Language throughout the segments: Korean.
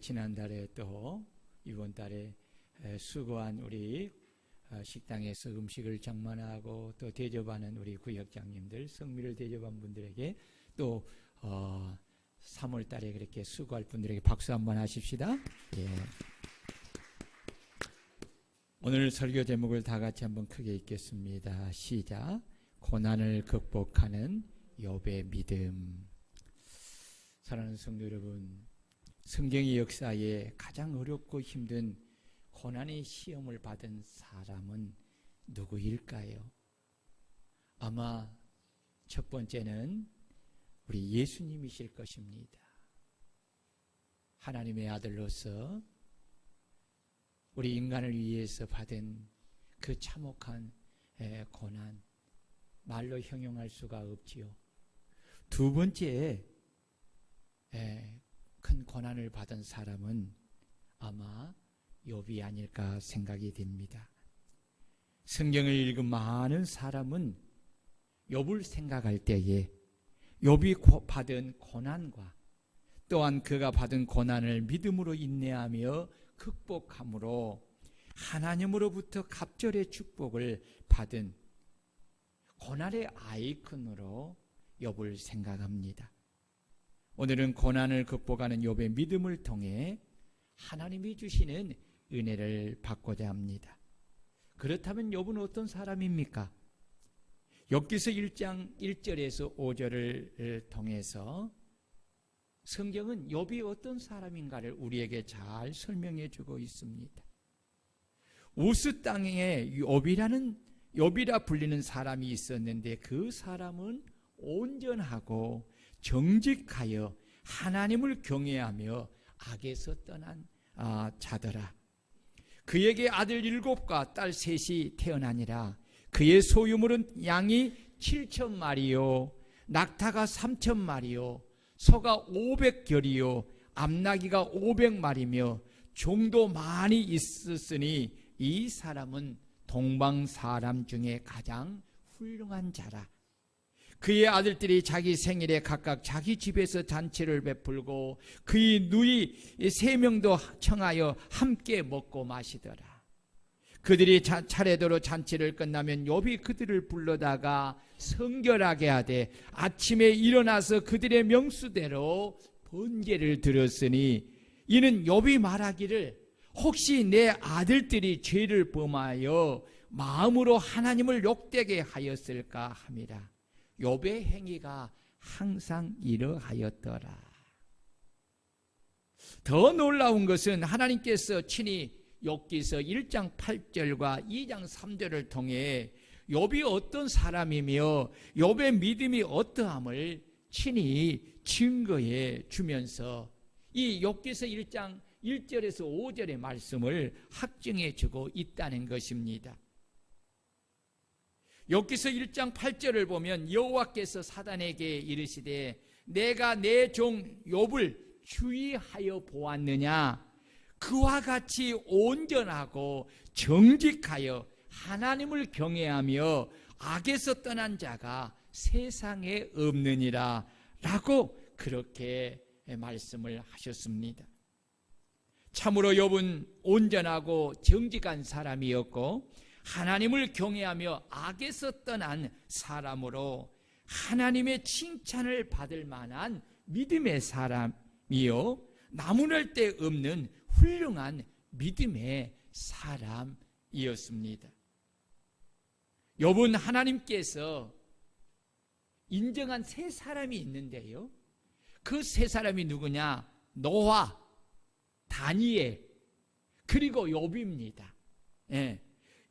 지난달에 또 이번 달에 수고한 우리 식당에서 음식을 장만하고 또 대접하는 우리 구역장님들, 성미를 대접한 분들에게 또 3월 달에 그렇게 수고할 분들에게 박수 한번 하십시다. 예. 오늘 설교 제목을 다 같이 한번 크게 읽겠습니다. 시작. 고난을 극복하는 욥의 믿음. 사랑하는 성도 여러분, 성경의 역사에 가장 어렵고 힘든 고난의 시험을 받은 사람은 누구일까요? 아마 첫 번째는 우리 예수님이실 것입니다. 하나님의 아들로서 우리 인간을 위해서 받은 그 참혹한 고난, 말로 형용할 수가 없지요. 두 번째 큰 고난을 받은 사람은 아마 욥이 아닐까 생각이 됩니다. 성경을 읽은 많은 사람은 욥을 생각할 때에 욥이 받은 고난과 또한 그가 받은 고난을 믿음으로 인내하며 극복함으로 하나님으로부터 갑절의 축복을 받은 고난의 아이콘으로 욥을 생각합니다. 오늘은 고난을 극복하는 욥의 믿음을 통해 하나님이 주시는 은혜를 받고자 합니다. 그렇다면 욥은 어떤 사람입니까? 욥기서 1장 1절에서 5절을 통해서 성경은 욥이 어떤 사람인가를 우리에게 잘 설명해 주고 있습니다. 우스 땅에 욥이라 불리는 사람이 있었는데 그 사람은 온전하고 정직하여 하나님을 경외하며 악에서 떠난 자더라. 그에게 아들 7과 딸 3이 태어나니라. 그의 소유물은 양이 7,000마리요 낙타가 3,000마리요 소가 500결이요 암나귀가 500마리며 종도 많이 있었으니 이 사람은 동방 사람 중에 가장 훌륭한 자라. 그의 아들들이 자기 생일에 각각 자기 집에서 잔치를 베풀고 그의 누이 3명도 청하여 함께 먹고 마시더라. 그들이 차례대로 잔치를 끝나면 욥이 그들을 불러다가 성결하게 하되 아침에 일어나서 그들의 명수대로 번제를 드렸으니 이는 욥이 말하기를 혹시 내 아들들이 죄를 범하여 마음으로 하나님을 욕되게 하였을까 함이라. 욥의 행위가 항상 이러하였더라. 더 놀라운 것은 하나님께서 친히 욥기서 1장 8절과 2장 3절을 통해 욥이 어떤 사람이며 욥의 믿음이 어떠함을 친히 증거해 주면서 이 욥기서 1장 1절에서 5절의 말씀을 확증해 주고 있다는 것입니다. 욥기서 1장 8절을 보면 여호와께서 사단에게 이르시되 내가 내 종 욥을 주의하여 보았느냐. 그와 같이 온전하고 정직하여 하나님을 경외하며 악에서 떠난 자가 세상에 없느니라 라고 그렇게 말씀을 하셨습니다. 참으로 욥은 온전하고 정직한 사람이었고 하나님을 경외하며 악에서 떠난 사람으로 하나님의 칭찬을 받을 만한 믿음의 사람이요 나무랄 데 없는 훌륭한 믿음의 사람이었습니다. 욥은 하나님께서 인정한 3사람이 있는데요. 그 3사람이 누구냐? 노아, 다니엘, 그리고 욥입니다. 예.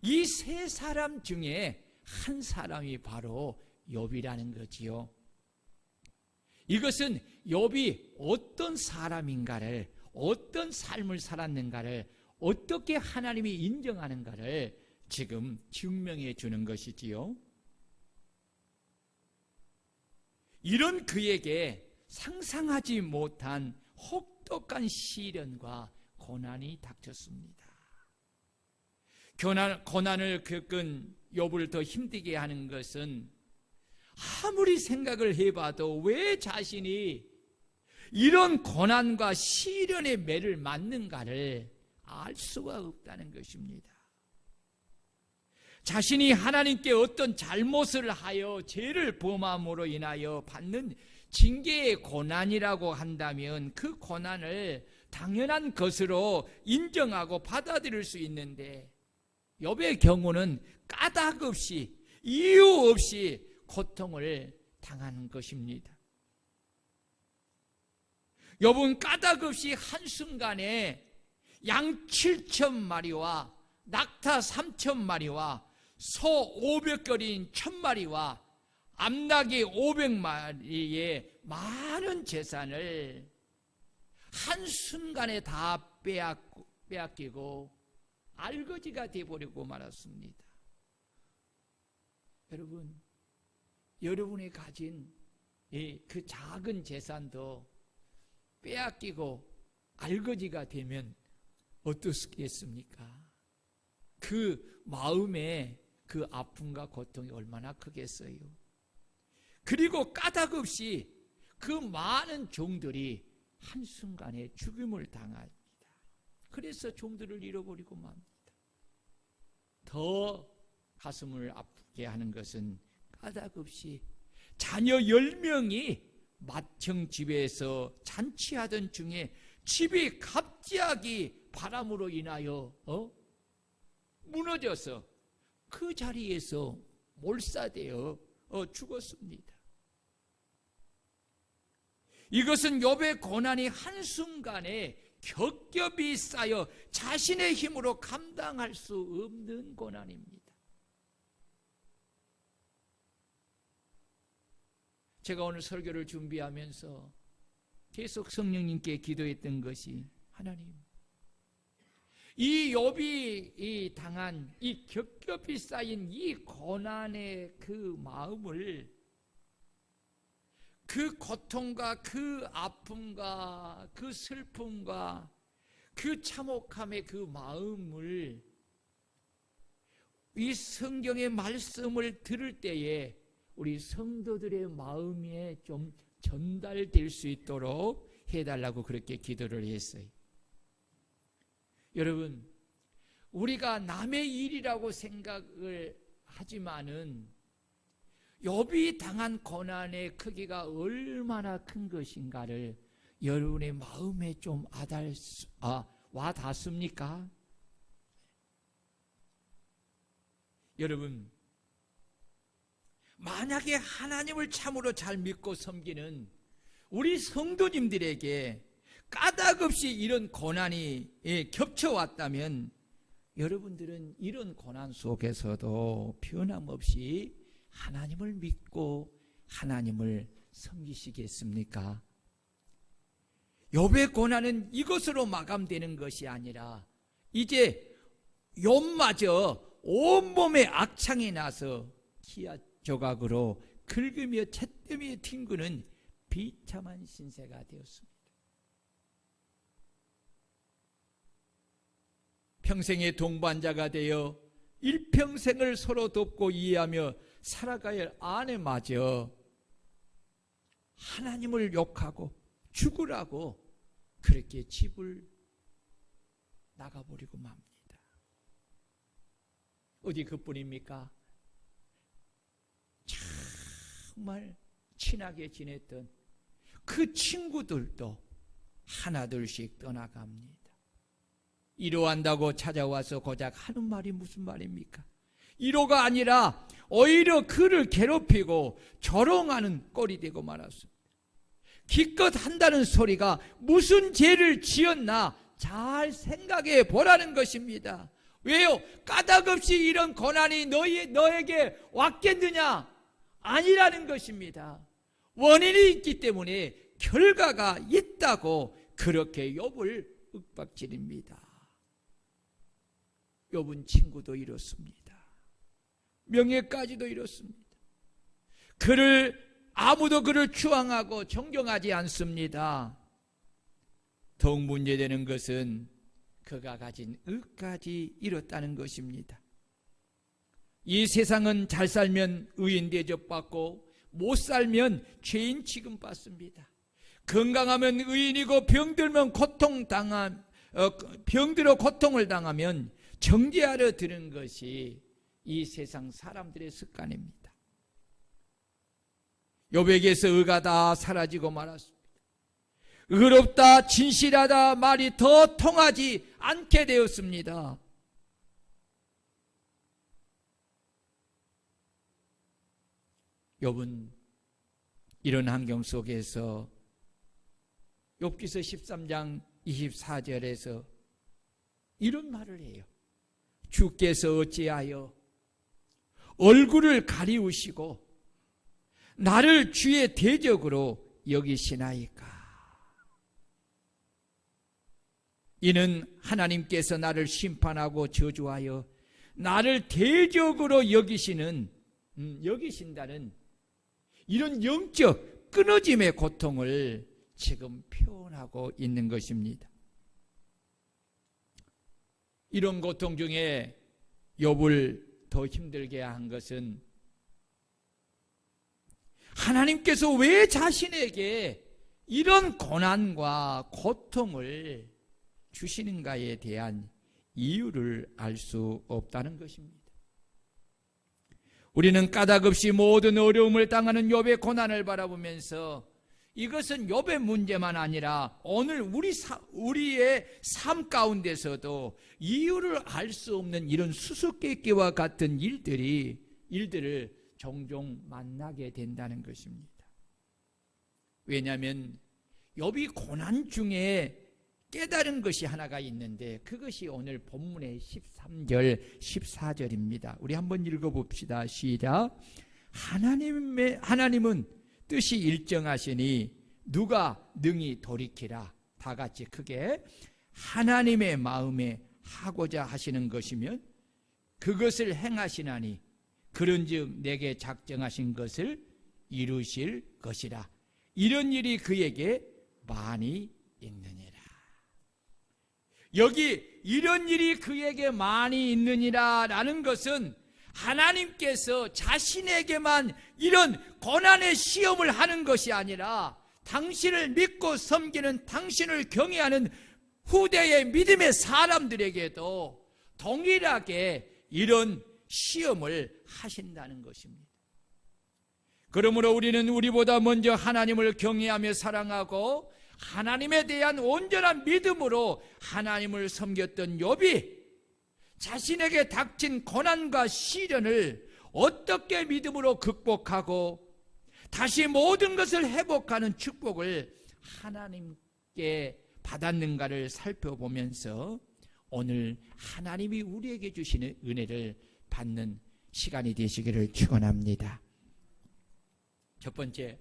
이 3사람 중에 한 사람이 바로 욥이라는 거지요. 이것은 욥이 어떤 사람인가를, 어떤 삶을 살았는가를, 어떻게 하나님이 인정하는가를 지금 증명해 주는 것이지요. 이런 그에게 상상하지 못한 혹독한 시련과 고난이 닥쳤습니다. 고난을 겪은 욥을 더 힘들게 하는 것은 아무리 생각을 해봐도 왜 자신이 이런 고난과 시련의 매를 맞는가를 알 수가 없다는 것입니다. 자신이 하나님께 어떤 잘못을 하여 죄를 범함으로 인하여 받는 징계의 고난이라고 한다면 그 고난을 당연한 것으로 인정하고 받아들일 수 있는데, 욥의 경우는 까닭 없이 이유 없이 고통을 당하는 것입니다. 욥은 까닭 없이 한순간에 양 7,000마리와 낙타 3,000마리와 소 500거리인 1,000마리와 암낙이 500마리의 많은 재산을 한순간에 다 빼앗기고 알거지가 되어버리고 말았습니다. 여러분, 여러분이 가진 그 작은 재산도 빼앗기고 알거지가 되면 어떻겠습니까? 그 마음에 그 아픔과 고통이 얼마나 크겠어요. 그리고 까닭 없이 그 많은 종들이 한순간에 죽임을 당합니다. 그래서 종들을 잃어버리고 맙니다. 더 가슴을 아프게 하는 것은 까닭 없이 자녀 10명이 맏형 집에서 잔치하던 중에 집이 갑자기 바람으로 인하여 무너져서 그 자리에서 몰사되어 죽었습니다. 이것은 욥의 고난이 한순간에 겹겹이 쌓여 자신의 힘으로 감당할 수 없는 고난입니다. 제가 오늘 설교를 준비하면서 계속 성령님께 기도했던 것이, 하나님, 이 욥이 당한 이 겹겹이 쌓인 이 고난의 그 마음을, 그 고통과 그 아픔과 그 슬픔과 그 참혹함의 그 마음을 이 성경의 말씀을 들을 때에 우리 성도들의 마음에 좀 전달될 수 있도록 해달라고 그렇게 기도를 했어요. 여러분, 우리가 남의 일이라고 생각을 하지만은 욥이 당한 고난의 크기가 얼마나 큰 것인가를 여러분의 마음에 좀 와 닿습니까? 여러분, 만약에 하나님을 참으로 잘 믿고 섬기는 우리 성도님들에게 까닭 없이 이런 고난이 겹쳐왔다면 여러분들은 이런 고난 속에서도 변함없이 하나님을 믿고 하나님을 섬기시겠습니까? 욥의 고난은 이것으로 마감되는 것이 아니라 이제 욥마저 온몸에 악창이 나서 기아 조각으로 긁으며 채뜨며 튕기는 비참한 신세가 되었습니다. 평생의 동반자가 되어 일평생을 서로 돕고 이해하며 살아가야 할 아내마저 하나님을 욕하고 죽으라고 그렇게 집을 나가버리고 맙니다. 어디 그뿐입니까? 정말 친하게 지냈던 그 친구들도 하나둘씩 떠나갑니다. 위로한다고 찾아와서 고작 하는 말이 무슨 말입니까? 위로가 아니라 오히려 그를 괴롭히고 조롱하는 꼴이 되고 말았습니다. 기껏 한다는 소리가 무슨 죄를 지었나 잘 생각해 보라는 것입니다. 왜요? 까닭 없이 이런 고난이 너에게 왔겠느냐? 아니라는 것입니다. 원인이 있기 때문에 결과가 있다고 그렇게 욥을 윽박지릅니다. 욥은 친구도 잃었습니다. 명예까지도 잃었습니다. 아무도 그를 추앙하고 존경하지 않습니다. 더욱 문제되는 것은 그가 가진 의까지 잃었다는 것입니다. 이 세상은 잘 살면 의인 대접받고 못 살면 죄인 취급받습니다. 건강하면 의인이고 병들면 병들어 고통을 당하면 정죄하려 드는 것이 이 세상 사람들의 습관입니다. 욥에게서 의가 다 사라지고 말았습니다. 의롭다 진실하다 말이 더 통하지 않게 되었습니다. 욥은 이런 환경 속에서 욥기서 13장 24절에서 이런 말을 해요. 주께서 어찌하여 얼굴을 가리우시고 나를 주의 대적으로 여기시나이까. 이는 하나님께서 나를 심판하고 저주하여 나를 대적으로 여기신다는 이런 영적 끊어짐의 고통을 지금 표현하고 있는 것입니다. 이런 고통 중에 욥을 더 힘들게 한 것은 하나님께서 왜 자신에게 이런 고난과 고통을 주시는가에 대한 이유를 알 수 없다는 것입니다. 우리는 까닭없이 모든 어려움을 당하는 욥의 고난을 바라보면서 이것은 욥의 문제만 아니라 오늘 우리의 삶 가운데서도 이유를 알 수 없는 이런 수수께끼와 같은 일들을 종종 만나게 된다는 것입니다. 왜냐하면 욥이 고난 중에 깨달은 것이 하나가 있는데 그것이 오늘 본문의 13절, 14절입니다. 우리 한번 읽어봅시다. 시작. 하나님은 뜻이 일정하시니 누가 능히 돌이키라. 다 같이 크게. 하나님의 마음에 하고자 하시는 것이면 그것을 행하시나니 그런즉 내게 작정하신 것을 이루실 것이라. 이런 일이 그에게 많이 있느니라. 여기 이런 일이 그에게 많이 있느니라 라는 것은 하나님께서 자신에게만 이런 고난의 시험을 하는 것이 아니라 당신을 믿고 섬기는, 당신을 경외하는 후대의 믿음의 사람들에게도 동일하게 이런 시험을 하신다는 것입니다. 그러므로 우리는 우리보다 먼저 하나님을 경외하며 사랑하고 하나님에 대한 온전한 믿음으로 하나님을 섬겼던 욥이 자신에게 닥친 고난과 시련을 어떻게 믿음으로 극복하고 다시 모든 것을 회복하는 축복을 하나님께 받았는가를 살펴보면서 오늘 하나님이 우리에게 주시는 은혜를 받는 시간이 되시기를 축원합니다. 첫 번째,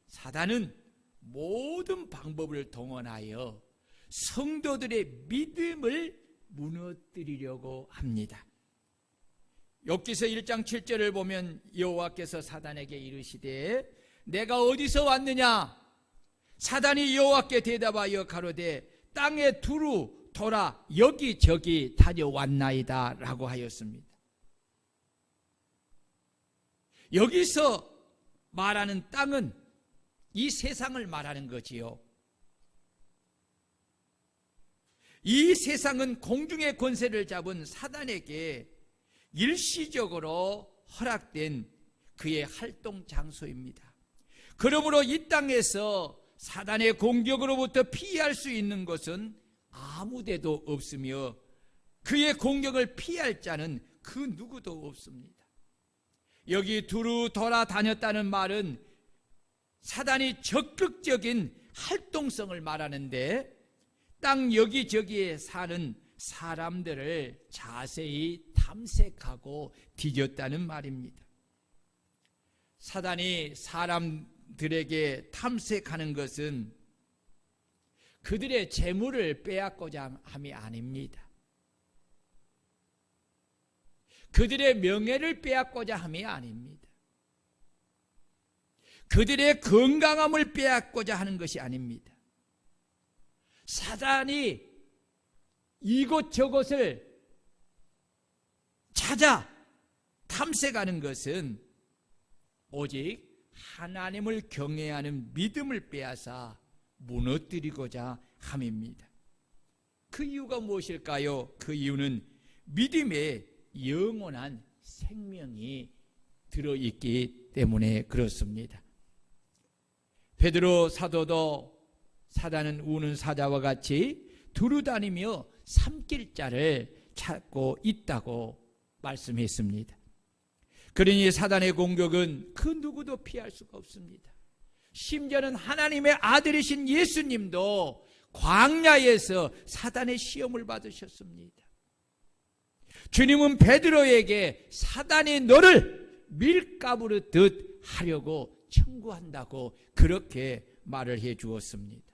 사단은 모든 방법을 동원하여 성도들의 믿음을 무너뜨리려고 합니다. 욥기서 1장 7절을 보면 여호와께서 사단에게 이르시되 내가 어디서 왔느냐? 사단이 여호와께 대답하여 가로되 땅에 두루 돌아 여기저기 다녀왔나이다 라고 하였습니다. 여기서 말하는 땅은 이 세상을 말하는 거지요. 이 세상은 공중의 권세를 잡은 사단에게 일시적으로 허락된 그의 활동 장소입니다. 그러므로 이 땅에서 사단의 공격으로부터 피할 수 있는 것은 아무데도 없으며 그의 공격을 피할 자는 그 누구도 없습니다. 여기 두루 돌아다녔다는 말은 사단이 적극적인 활동성을 말하는데 땅 여기저기에 사는 사람들을 자세히 탐색하고 뒤졌다는 말입니다. 사단이 사람들에게 탐색하는 것은 그들의 재물을 빼앗고자 함이 아닙니다. 그들의 명예를 빼앗고자 함이 아닙니다. 그들의 건강함을 빼앗고자 하는 것이 아닙니다. 사단이 이곳저곳을 찾아 탐색하는 것은 오직 하나님을 경외하는 믿음을 빼앗아 무너뜨리고자 함입니다. 그 이유가 무엇일까요? 그 이유는 믿음에 영원한 생명이 들어있기 때문에 그렇습니다. 베드로 사도도 사단은 우는 사자와 같이 두루다니며 삼킬 자를 찾고 있다고 말씀했습니다. 그러니 사단의 공격은 그 누구도 피할 수가 없습니다. 심지어는 하나님의 아들이신 예수님도 광야에서 사단의 시험을 받으셨습니다. 주님은 베드로에게 사단이 너를 밀가부르듯 하려고 청구한다고 그렇게 말을 해 주었습니다.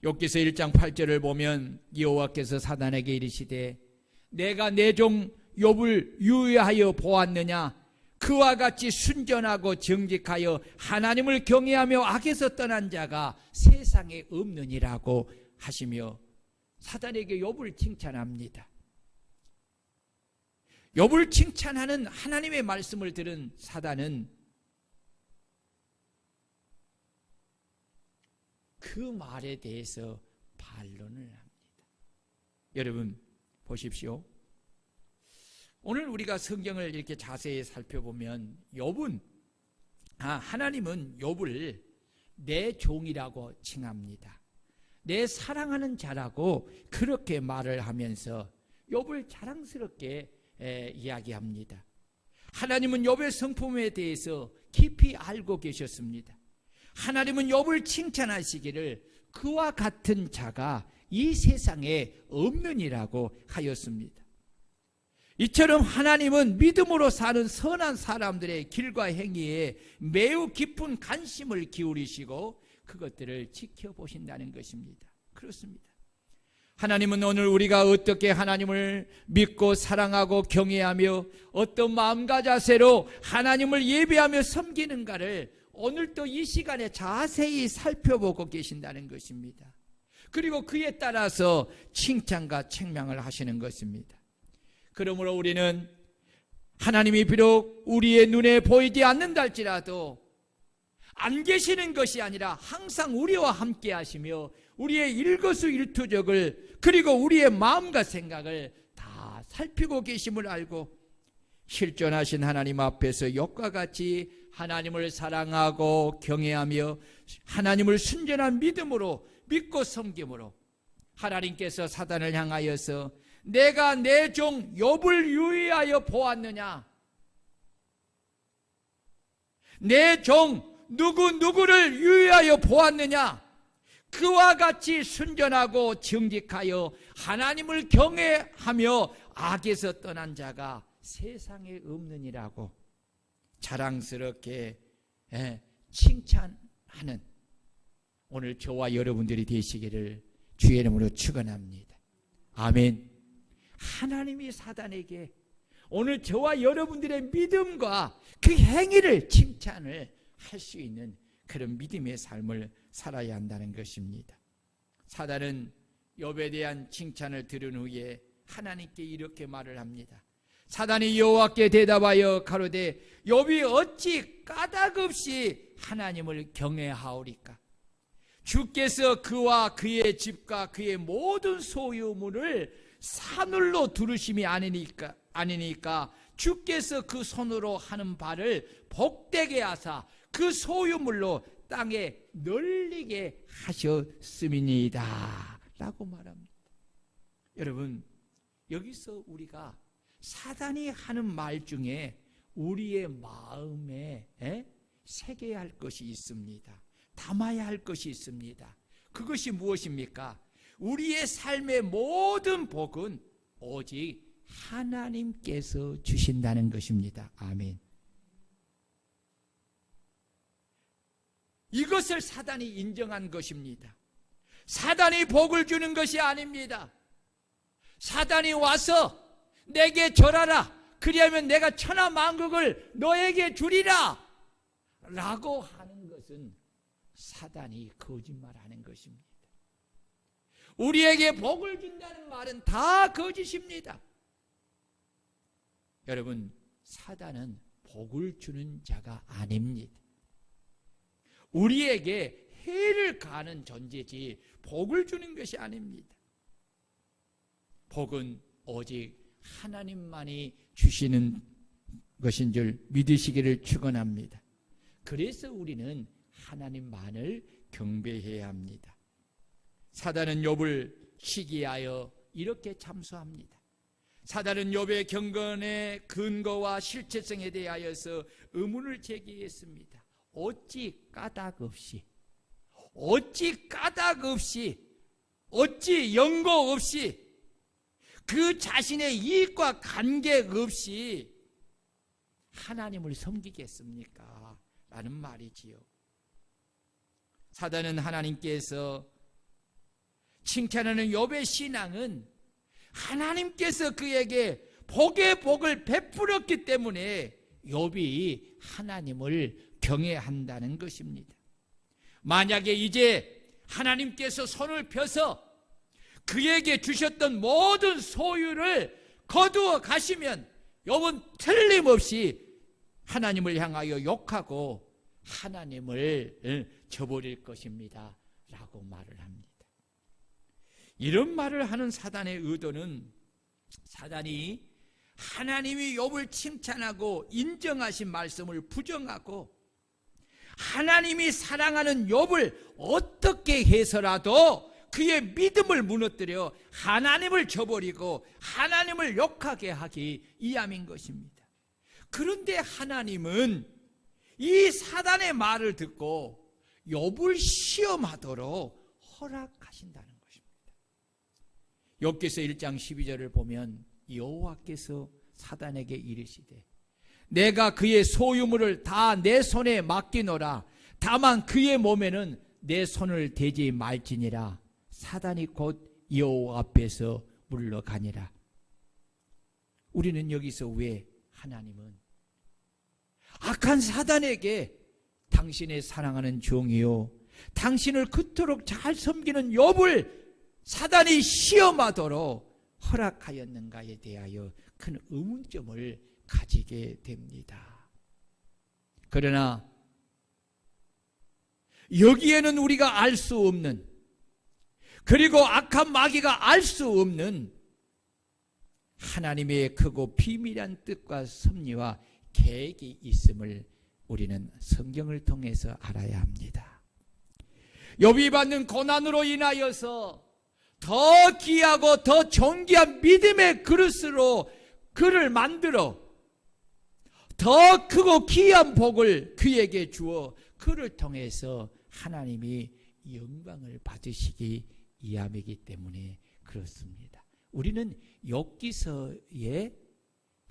욥기서 1장 8절을 보면 여호와께서 사단에게 이르시되 내가 내 종 욥을 유의하여 보았느냐 그와 같이 순전하고 정직하여 하나님을 경외하며 악에서 떠난 자가 세상에 없느니라고 하시며 사단에게 욥을 칭찬합니다. 욥을 칭찬하는 하나님의 말씀을 들은 사단은 그 말에 대해서 반론을 합니다. 여러분 보십시오. 오늘 우리가 성경을 이렇게 자세히 살펴보면 욥은 하나님은 욥을 내 종이라고 칭합니다. 내 사랑하는 자라고 그렇게 말을 하면서 욥을 자랑스럽게 이야기합니다. 하나님은 욥의 성품에 대해서 깊이 알고 계셨습니다. 하나님은 욥을 칭찬하시기를 그와 같은 자가 이 세상에 없느니라고 하였습니다. 이처럼 하나님은 믿음으로 사는 선한 사람들의 길과 행위에 매우 깊은 관심을 기울이시고 그것들을 지켜보신다는 것입니다. 그렇습니다. 하나님은 오늘 우리가 어떻게 하나님을 믿고 사랑하고 경외하며 어떤 마음과 자세로 하나님을 예배하며 섬기는가를 오늘도 이 시간에 자세히 살펴보고 계신다는 것입니다. 그리고 그에 따라서 칭찬과 책망을 하시는 것입니다. 그러므로 우리는 하나님이 비록 우리의 눈에 보이지 않는다 할지라도 안 계시는 것이 아니라 항상 우리와 함께 하시며 우리의 일거수일투족을 그리고 우리의 마음과 생각을 다 살피고 계심을 알고 실존하신 하나님 앞에서 욥과 같이 하나님을 사랑하고 경외하며 하나님을 순전한 믿음으로 믿고 섬김으로 하나님께서 사단을 향하여서 내가 내 종 욥을 유의하여 보았느냐 내 종 누구를 유의하여 보았느냐 그와 같이 순전하고 정직하여 하나님을 경외하며 악에서 떠난 자가 세상에 없느니라고 자랑스럽게 칭찬하는 오늘 저와 여러분들이 되시기를 주의 이름으로 축원합니다. 아멘. 하나님이 사단에게 오늘 저와 여러분들의 믿음과 그 행위를 칭찬을 할 수 있는 그런 믿음의 삶을 살아야 한다는 것입니다. 사단은 욥에 대한 칭찬을 들은 후에 하나님께 이렇게 말을 합니다. 사단이 여호와께 대답하여 가로되 욥이 어찌 까닭없이 하나님을 경외하오리까? 주께서 그와 그의 집과 그의 모든 소유물을 사늘로 두르심이 아니니까 주께서 그 손으로 하는 바를 복되게 하사 그 소유물로 땅에 널리게 하셨음이니이다 라고 말합니다. 여러분 여기서 우리가 사단이 하는 말 중에 우리의 마음에 새겨야 할 것이 있습니다. 담아야 할 것이 있습니다. 그것이 무엇입니까? 우리의 삶의 모든 복은 오직 하나님께서 주신다는 것입니다. 아멘. 이것을 사단이 인정한 것입니다. 사단이 복을 주는 것이 아닙니다. 사단이 와서 내게 절하라 그리하면 내가 천하만국을 너에게 주리라 라고 하는 것은 사단이 거짓말하는 것입니다. 우리에게 복을 준다는 말은 다 거짓입니다. 여러분 사단은 복을 주는 자가 아닙니다. 우리에게 해를 가하는 존재지 복을 주는 것이 아닙니다. 복은 오직 하나님만이 주시는 것인 줄 믿으시기를 축원합니다. 그래서 우리는 하나님만을 경배해야 합니다. 사단은 욥을 시기하여 이렇게 참소합니다. 사단은 욥의 경건의 근거와 실체성에 대하여서 의문을 제기했습니다. 어찌 까닭 없이, 어찌 연고 없이, 그 자신의 이익과 관계없이 하나님을 섬기겠습니까? 라는 말이지요. 사단은 하나님께서 칭찬하는 욥의 신앙은 하나님께서 그에게 복의 복을 베풀었기 때문에 욥이 하나님을 경외한다는 것입니다. 만약에 이제 하나님께서 손을 펴서 그에게 주셨던 모든 소유를 거두어 가시면 욥은 틀림없이 하나님을 향하여 욕하고 하나님을 저버릴 것입니다 라고 말을 합니다. 이런 말을 하는 사단의 의도는 사단이 하나님이 욥을 칭찬하고 인정하신 말씀을 부정하고 하나님이 사랑하는 욥을 어떻게 해서라도 그의 믿음을 무너뜨려 하나님을 저버리고 하나님을 욕하게 하기 위함인 것입니다. 그런데 하나님은 이 사단의 말을 듣고 욥을 시험하도록 허락하신다는 것입니다. 욥기서 1장 12절을 보면 여호와께서 사단에게 이르시되 내가 그의 소유물을 다 내 손에 맡기노라. 다만 그의 몸에는 내 손을 대지 말지니라. 사단이 곧 여호와 앞에서 물러가니라. 우리는 여기서 왜 하나님은 악한 사단에게 당신의 사랑하는 종이요 당신을 그토록 잘 섬기는 욥을 사단이 시험하도록 허락하였는가에 대하여 큰 의문점을 가지게 됩니다. 그러나 여기에는 우리가 알 수 없는, 그리고 악한 마귀가 알 수 없는 하나님의 크고 비밀한 뜻과 섭리와 계획이 있음을 우리는 성경을 통해서 알아야 합니다. 욥이 받는 고난으로 인하여서 더 귀하고 더 존귀한 믿음의 그릇으로 그를 만들어 더 크고 귀한 복을 그에게 주어 그를 통해서 하나님이 영광을 받으시기 위함이기 때문에 그렇습니다. 우리는 욥기서의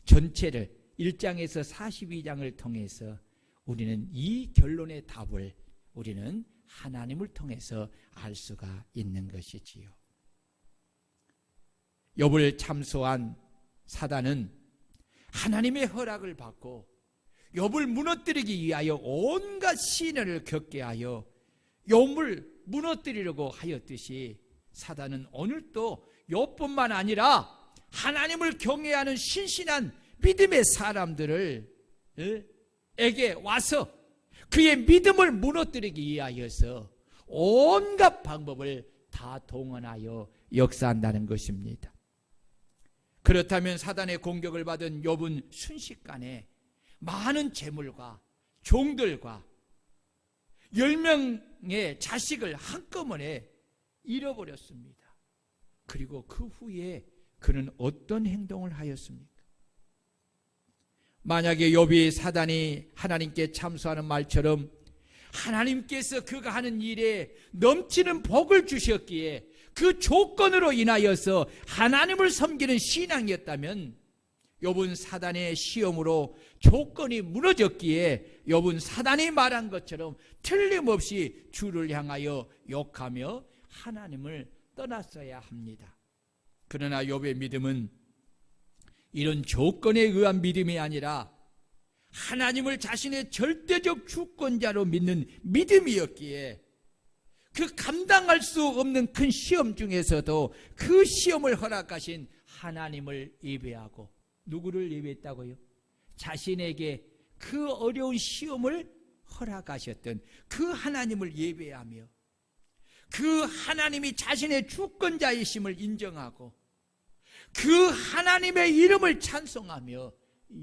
전체를 1장에서 42장을 통해서 우리는 이 결론의 답을 우리는 하나님을 통해서 알 수가 있는 것이지요. 욥을 참소한 사단은 하나님의 허락을 받고 욥을 무너뜨리기 위하여 온갖 시련을 겪게 하여 욥을 무너뜨리려고 하였듯이 사단은 오늘도 욥뿐만 아니라 하나님을 경외하는 신실한 믿음의 사람들을 에게 와서 그의 믿음을 무너뜨리기 위하여서 온갖 방법을 다 동원하여 역사한다는 것입니다. 그렇다면 사단의 공격을 받은 욥은 순식간에 많은 재물과 종들과 10명의 자식을 한꺼번에 잃어버렸습니다. 그리고 그 후에 그는 어떤 행동을 하였습니까? 만약에 욥이 사단이 하나님께 참소하는 말처럼 하나님께서 그가 하는 일에 넘치는 복을 주셨기에 그 조건으로 인하여서 하나님을 섬기는 신앙이었다면 욥은 사단의 시험으로 조건이 무너졌기에 욥은 사단이 말한 것처럼 틀림없이 주를 향하여 욕하며 하나님을 떠났어야 합니다. 그러나 욥의 믿음은 이런 조건에 의한 믿음이 아니라 하나님을 자신의 절대적 주권자로 믿는 믿음이었기에 그 감당할 수 없는 큰 시험 중에서도 그 시험을 허락하신 하나님을 예배하고, 누구를 예배했다고요? 자신에게 그 어려운 시험을 허락하셨던 그 하나님을 예배하며 그 하나님이 자신의 주권자이심을 인정하고 그 하나님의 이름을 찬송하며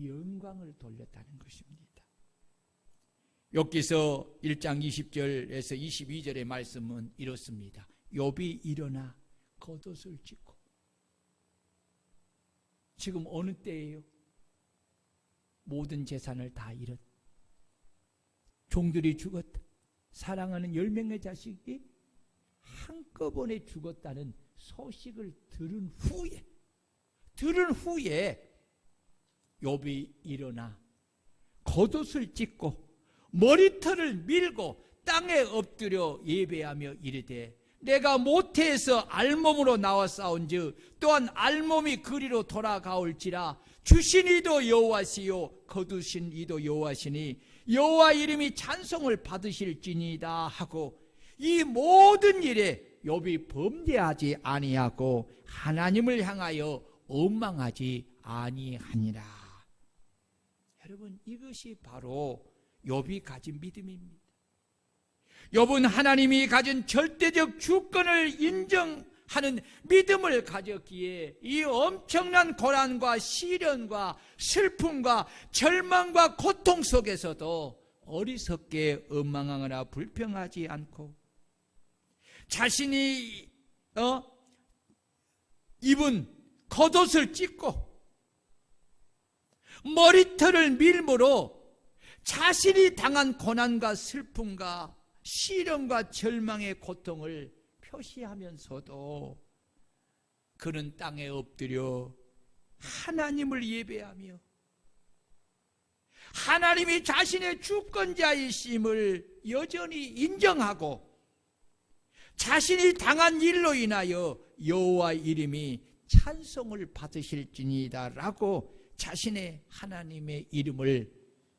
영광을 돌렸다는 것입니다. 욥기서 1장 20절에서 22절의 말씀은 이렇습니다. 욥이 일어나 겉옷을 찢고. 지금 어느 때예요? 모든 재산을 다 잃었다. 종들이 죽었다. 사랑하는 10명의 자식이 한꺼번에 죽었다는 소식을 들은 후에 욥이 일어나 겉옷을 찢고 머리털을 밀고 땅에 엎드려 예배하며 이르되 내가 모태에서 알몸으로 나와 싸운즉 또한 알몸이 그리로 돌아가올지라 주신 이도 여호와시요 거두신 이도 여호와시니 여호와 이름이 찬송을 받으실지니이다 하고 이 모든 일에 욥이 범죄하지 아니하고 하나님을 향하여 원망하지 아니하니라. 여러분, 이것이 바로 욥이 가진 믿음입니다. 욥은 하나님이 가진 절대적 주권을 인정하는 믿음을 가졌기에 이 엄청난 고난과 시련과 슬픔과 절망과 고통 속에서도 어리석게 원망하거나 불평하지 않고 자신이 입은 겉옷을 찢고 머리털을 밀므로 자신이 당한 고난과 슬픔과 시련과 절망의 고통을 표시하면서도 그는 땅에 엎드려 하나님을 예배하며 하나님이 자신의 주권자이심을 여전히 인정하고 자신이 당한 일로 인하여 여호와 이름이 찬송을 받으실지니다라고 자신의 하나님의 이름을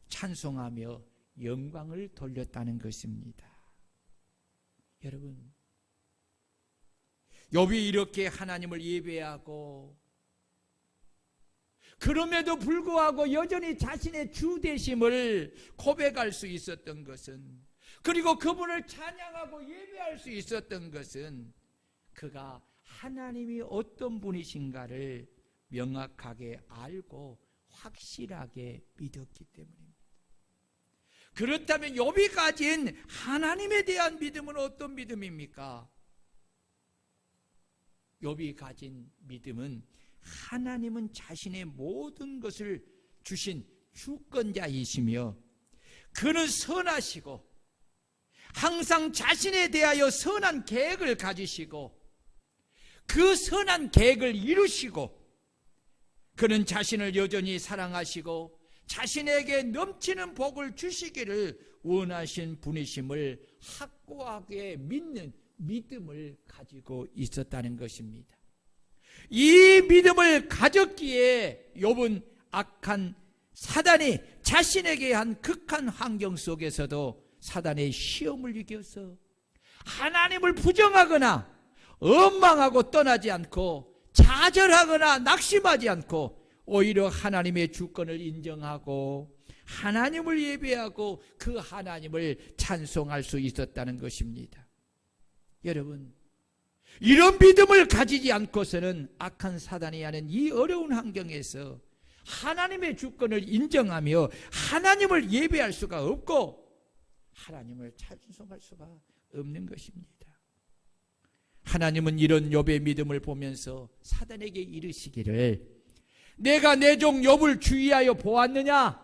찬송하며 영광을 돌렸다는 것입니다. 여러분, 욥이 이렇게 하나님을 예배하고 그럼에도 불구하고 여전히 자신의 주되심을 고백할 수 있었던 것은, 그리고 그분을 찬양하고 예배할 수 있었던 것은 그가 하나님이 어떤 분이신가를 명확하게 알고 확실하게 믿었기 때문입니다. 그렇다면 욥이 가진 하나님에 대한 믿음은 어떤 믿음입니까? 욥이 가진 믿음은 하나님은 자신의 모든 것을 주신 주권자이시며 그는 선하시고 항상 자신에 대하여 선한 계획을 가지시고 그 선한 계획을 이루시고 그는 자신을 여전히 사랑하시고 자신에게 넘치는 복을 주시기를 원하신 분이심을 확고하게 믿는 믿음을 가지고 있었다는 것입니다. 이 믿음을 가졌기에 욥은 악한 사단이 자신에게 한 극한 환경 속에서도 사단의 시험을 이겨서 하나님을 부정하거나 원망하고 떠나지 않고 좌절하거나 낙심하지 않고 오히려 하나님의 주권을 인정하고 하나님을 예배하고 그 하나님을 찬송할 수 있었다는 것입니다. 여러분, 이런 믿음을 가지지 않고서는 악한 사단이 하는 이 어려운 환경에서 하나님의 주권을 인정하며 하나님을 예배할 수가 없고 하나님을 찬송할 수가 없는 것입니다. 하나님은 이런 욥의 믿음을 보면서 사단에게 이르시기를 내가 내 종 욥을 주의하여 보았느냐?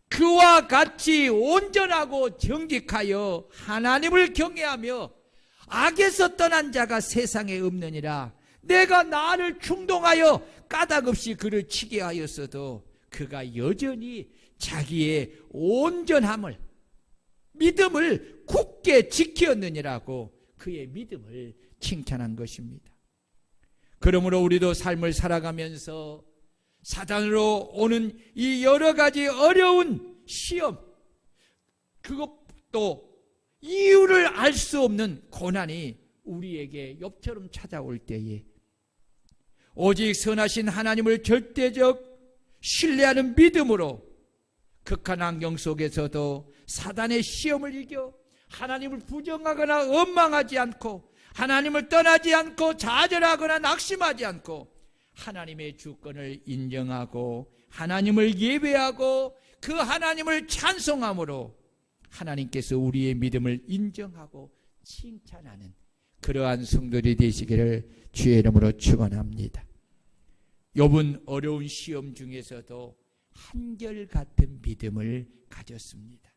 그와 같이 온전하고 정직하여 하나님을 경외하며 악에서 떠난 자가 세상에 없느니라. 내가 나를 충동하여 까닭없이 그를 치게 하였어도 그가 여전히 자기의 온전함을 믿음을 굳게 지켰느니라고 그의 믿음을 칭찬한 것입니다. 그러므로 우리도 삶을 살아가면서 사단으로 오는 이 여러 가지 어려운 시험, 그것도 이유를 알 수 없는 고난이 우리에게 욥처럼 찾아올 때에 오직 선하신 하나님을 절대적 신뢰하는 믿음으로 극한 환경 속에서도 사단의 시험을 이겨 하나님을 부정하거나 원망하지 않고 하나님을 떠나지 않고 좌절하거나 낙심하지 않고 하나님의 주권을 인정하고 하나님을 예배하고 그 하나님을 찬송함으로 하나님께서 우리의 믿음을 인정하고 칭찬하는 그러한 성도들이 되시기를 주의 이름으로 축원합니다. 욥은 어려운 시험 중에서도 한결같은 믿음을 가졌습니다.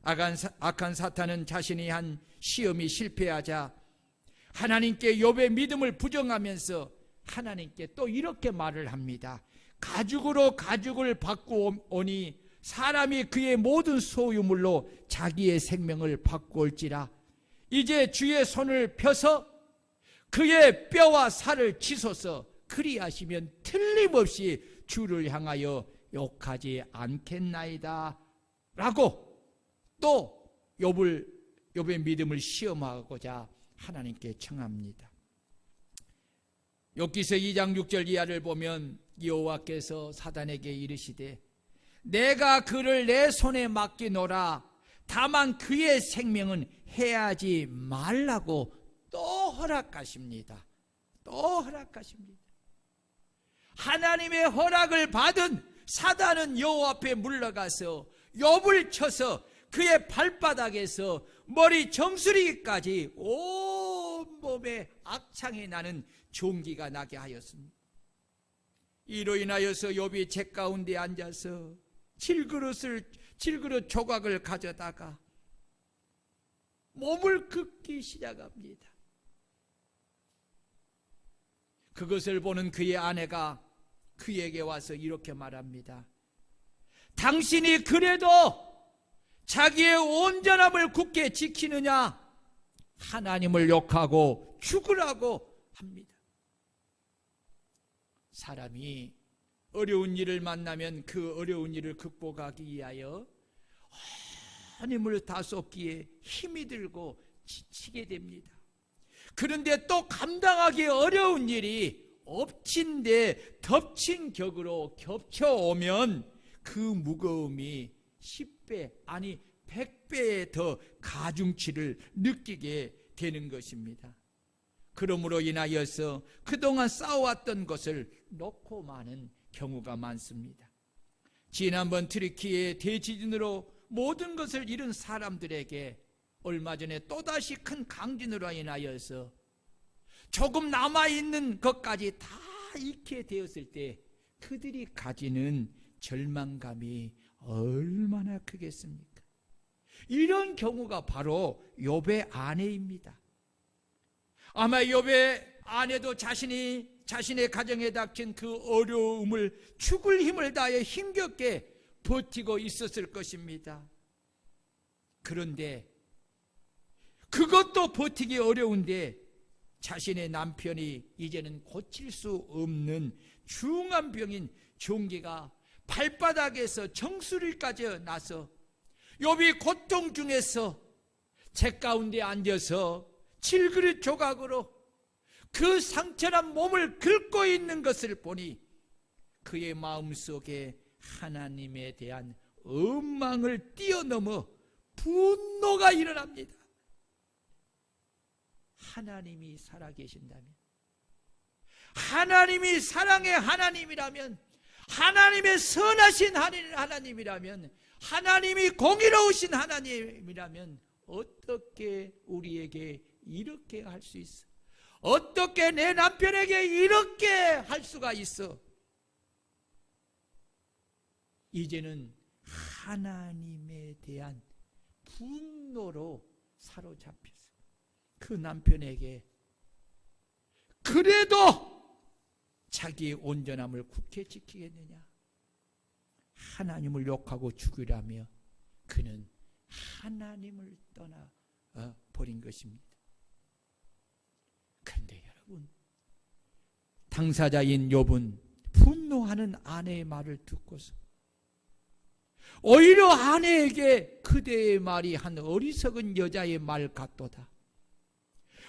악한 사탄은 자신이 한 시험이 실패하자 하나님께 욥의 믿음을 부정하면서 하나님께 또 이렇게 말을 합니다. 가죽으로 가죽을 바꾸오니 사람이 그의 모든 소유물로 자기의 생명을 바꾸올지라. 이제 주의 손을 펴서 그의 뼈와 살을 치소서. 그리하시면 틀림없이 주를 향하여 욕하지 않겠나이다 라고 또 욥의 믿음을 시험하고자 하나님께 청합니다. 욥기서 2장 6절 이하를 보면 여호와께서 사단에게 이르시되 내가 그를 내 손에 맡기노라. 다만 그의 생명은 해하지 말라고 또 허락하십니다. 또 허락하십니다. 하나님의 허락을 받은 사단은 여호와 앞에 물러가서 욥을 쳐서 그의 발바닥에서 머리 정수리까지 온몸에 악창이 나는 종기가 나게 하였습니다. 이로 인하여서 욥이 재 가운데 앉아서 질그릇 조각을 가져다가 몸을 긋기 시작합니다. 그것을 보는 그의 아내가 그에게 와서 이렇게 말합니다. 당신이 그래도 자기의 온전함을 굳게 지키느냐? 하나님을 욕하고 죽으라고 합니다. 사람이 어려운 일을 만나면 그 어려운 일을 극복하기 위하여 온 힘을 다 쏟기에 힘이 들고 지치게 됩니다. 그런데 또 감당하기 어려운 일이 엎친 데 덮친 격으로 겹쳐오면 그 무거움이 10배 아니 100배의 더 가중치를 느끼게 되는 것입니다. 그러므로 인하여서 그동안 쌓아왔던 것을 놓고 마는 경우가 많습니다. 지난번 트리키의 대지진으로 모든 것을 잃은 사람들에게 얼마 전에 또다시 큰 강진으로 인하여서 조금 남아있는 것까지 다 잃게 되었을 때 그들이 가지는 절망감이 얼마나 크겠습니까? 이런 경우가 바로 욥의 아내입니다. 아마 욥의 아내도 자신의 가정에 닥친 그 어려움을 죽을 힘을 다해 힘겹게 버티고 있었을 것입니다. 그런데 그것도 버티기 어려운데 자신의 남편이 이제는 고칠 수 없는 중한 병인 종기가 발바닥에서 정수리까지 나서 욥이 고통 중에서 재 가운데 앉아서 질그릇 조각으로 그 상처난 몸을 긁고 있는 것을 보니 그의 마음속에 하나님에 대한 원망을 뛰어넘어 분노가 일어납니다. 하나님이 살아계신다면, 하나님이 사랑의 하나님이라면, 하나님의 선하신 하나님이라면, 하나님이 공의로우신 하나님이라면 어떻게 우리에게 이렇게 할 수 있어? 어떻게 내 남편에게 이렇게 할 수가 있어? 이제는 하나님에 대한 분노로 사로잡혔어. 그 남편에게 그래도 자기의 온전함을 굳게 지키겠느냐? 하나님을 욕하고 죽으라며 그는 하나님을 떠나 버린 것입니다. 그런데 여러분, 당사자인 욥은 분노하는 아내의 말을 듣고서 오히려 아내에게 그대의 말이 한 어리석은 여자의 말 같도다.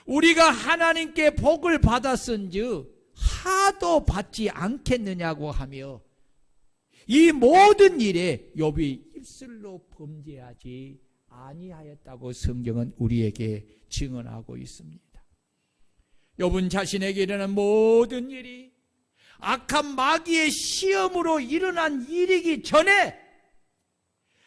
우리가 하나님께 복을 받았은즉 하도 받지 않겠느냐고 하며 이 모든 일에 욥이 입술로 범죄하지 아니하였다고 성경은 우리에게 증언하고 있습니다. 욥은 자신에게 일어난 모든 일이 악한 마귀의 시험으로 일어난 일이기 전에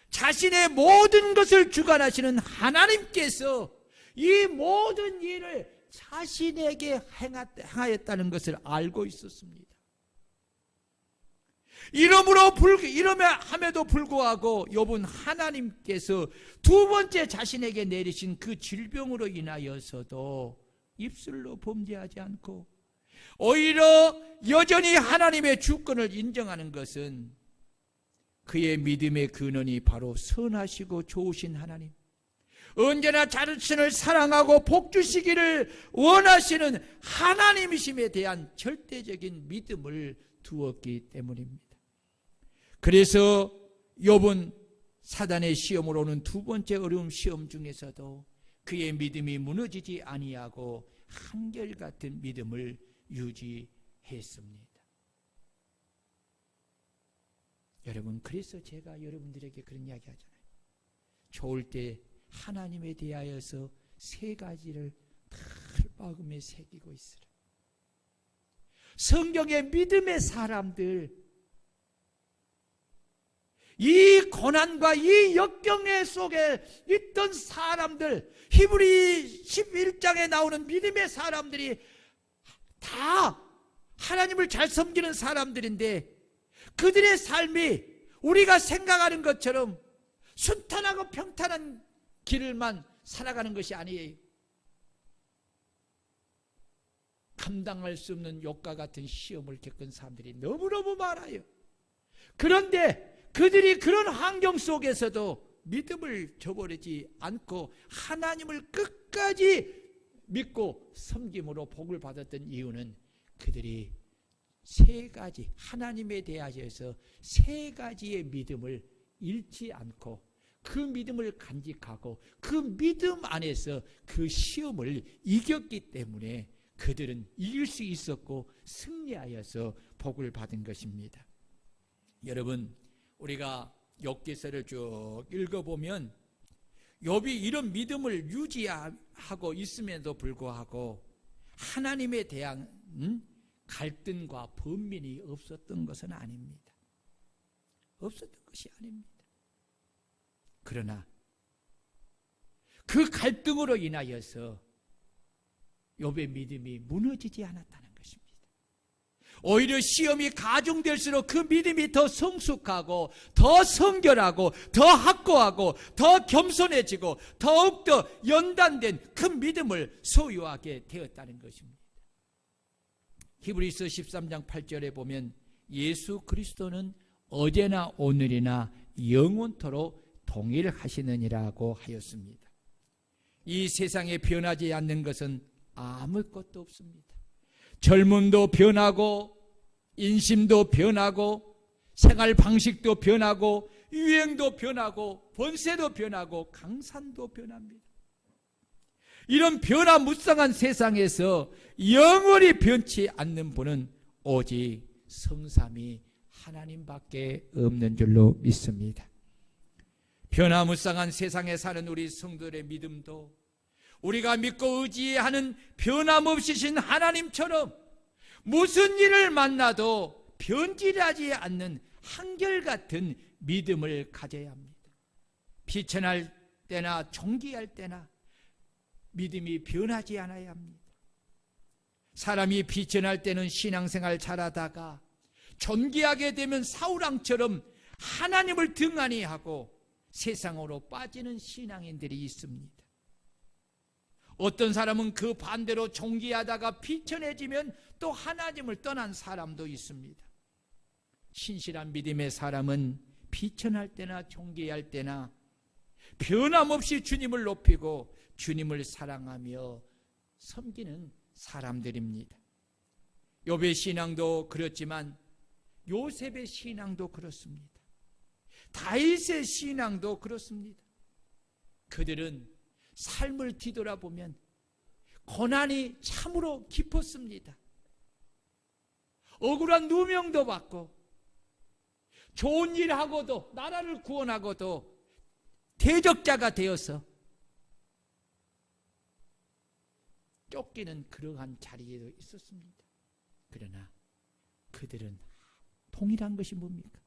자신의 모든 것을 주관하시는 하나님께서 이 모든 일을 자신에게 행하였다는 것을 알고 있었습니다. 이러함에도 불구하고 욥은 하나님께서 두 번째 자신에게 내리신 그 질병으로 인하여서도 입술로 범죄하지 않고 오히려 여전히 하나님의 주권을 인정하는 것은 그의 믿음의 근원이 바로 선하시고 좋으신 하나님, 언제나 자신을 사랑하고 복주시기를 원하시는 하나님이심에 대한 절대적인 믿음을 두었기 때문입니다. 그래서 욥은 사단의 시험으로 오는 두 번째 어려움 시험 중에서도 그의 믿음이 무너지지 아니하고 한결같은 믿음을 유지했습니다. 여러분, 그래서 제가 여러분들에게 그런 이야기 하잖아요. 좋을 때 하나님에 대하여서 세 가지를 마음에 새기고 있으라. 성경의 믿음의 사람들, 이 고난과 이 역경 속에 있던 사람들, 히브리 11장에 나오는 믿음의 사람들이 다 하나님을 잘 섬기는 사람들인데 그들의 삶이 우리가 생각하는 것처럼 순탄하고 평탄한 길을만 살아가는 것이 아니에요. 감당할 수 없는 욕과 같은 시험을 겪은 사람들이 너무너무 많아요. 그런데 그들이 그런 환경 속에서도 믿음을 저버리지 않고 하나님을 끝까지 믿고 섬김으로 복을 받았던 이유는 그들이 세 가지, 하나님에 대하여서 세 가지의 믿음을 잃지 않고 그 믿음을 간직하고 그 믿음 안에서 그 시험을 이겼기 때문에 그들은 이길 수 있었고 승리하여서 복을 받은 것입니다. 여러분, 우리가 욥기서를 쭉 읽어보면 욥이 이런 믿음을 유지하고 있음에도 불구하고 하나님에 대한 갈등과 번민이 없었던 것은 아닙니다. 없었던 것이 아닙니다. 그러나 그 갈등으로 인하여서 욥의 믿음이 무너지지 않았다는 것입니다. 오히려 시험이 가중될수록 그 믿음이 더 성숙하고 더 성결하고 더 확고하고 더 겸손해지고 더욱더 연단된 큰 믿음을 소유하게 되었다는 것입니다. 히브리서 13장 8절에 보면 예수 그리스도는 어제나 오늘이나 영원토록 동일하시느니라고 하였습니다. 이 세상에 변하지 않는 것은 아무것도 없습니다. 젊음도 변하고 인심도 변하고 생활 방식도 변하고 유행도 변하고 번세도 변하고 강산도 변합니다. 이런 변화무쌍한 세상에서 영원히 변치 않는 분은 오직 성삼위 하나님밖에 없는 줄로 믿습니다. 변화무쌍한 세상에 사는 우리 성도들의 믿음도 우리가 믿고 의지하는 변함없으신 하나님처럼 무슨 일을 만나도 변질하지 않는 한결같은 믿음을 가져야 합니다. 비천할 때나 종기할 때나 믿음이 변하지 않아야 합니다. 사람이 비천할 때는 신앙생활 잘하다가 존귀하게 되면 사울왕처럼 하나님을 등한히 하고 세상으로 빠지는 신앙인들이 있습니다. 어떤 사람은 그 반대로 존귀하다가 비천해지면 또 하나님을 떠난 사람도 있습니다. 신실한 믿음의 사람은 비천할 때나 존귀할 때나 변함없이 주님을 높이고 주님을 사랑하며 섬기는 사람들입니다. 욥의 신앙도 그렇지만 요셉의 신앙도 그렇습니다. 다윗의 신앙도 그렇습니다. 그들은 삶을 뒤돌아보면 고난이 참으로 깊었습니다. 억울한 누명도 받고 좋은 일하고도 나라를 구원하고도 대적자가 되어서 쫓기는 그러한 자리에도 있었습니다. 그러나 그들은 동일한 것이 뭡니까?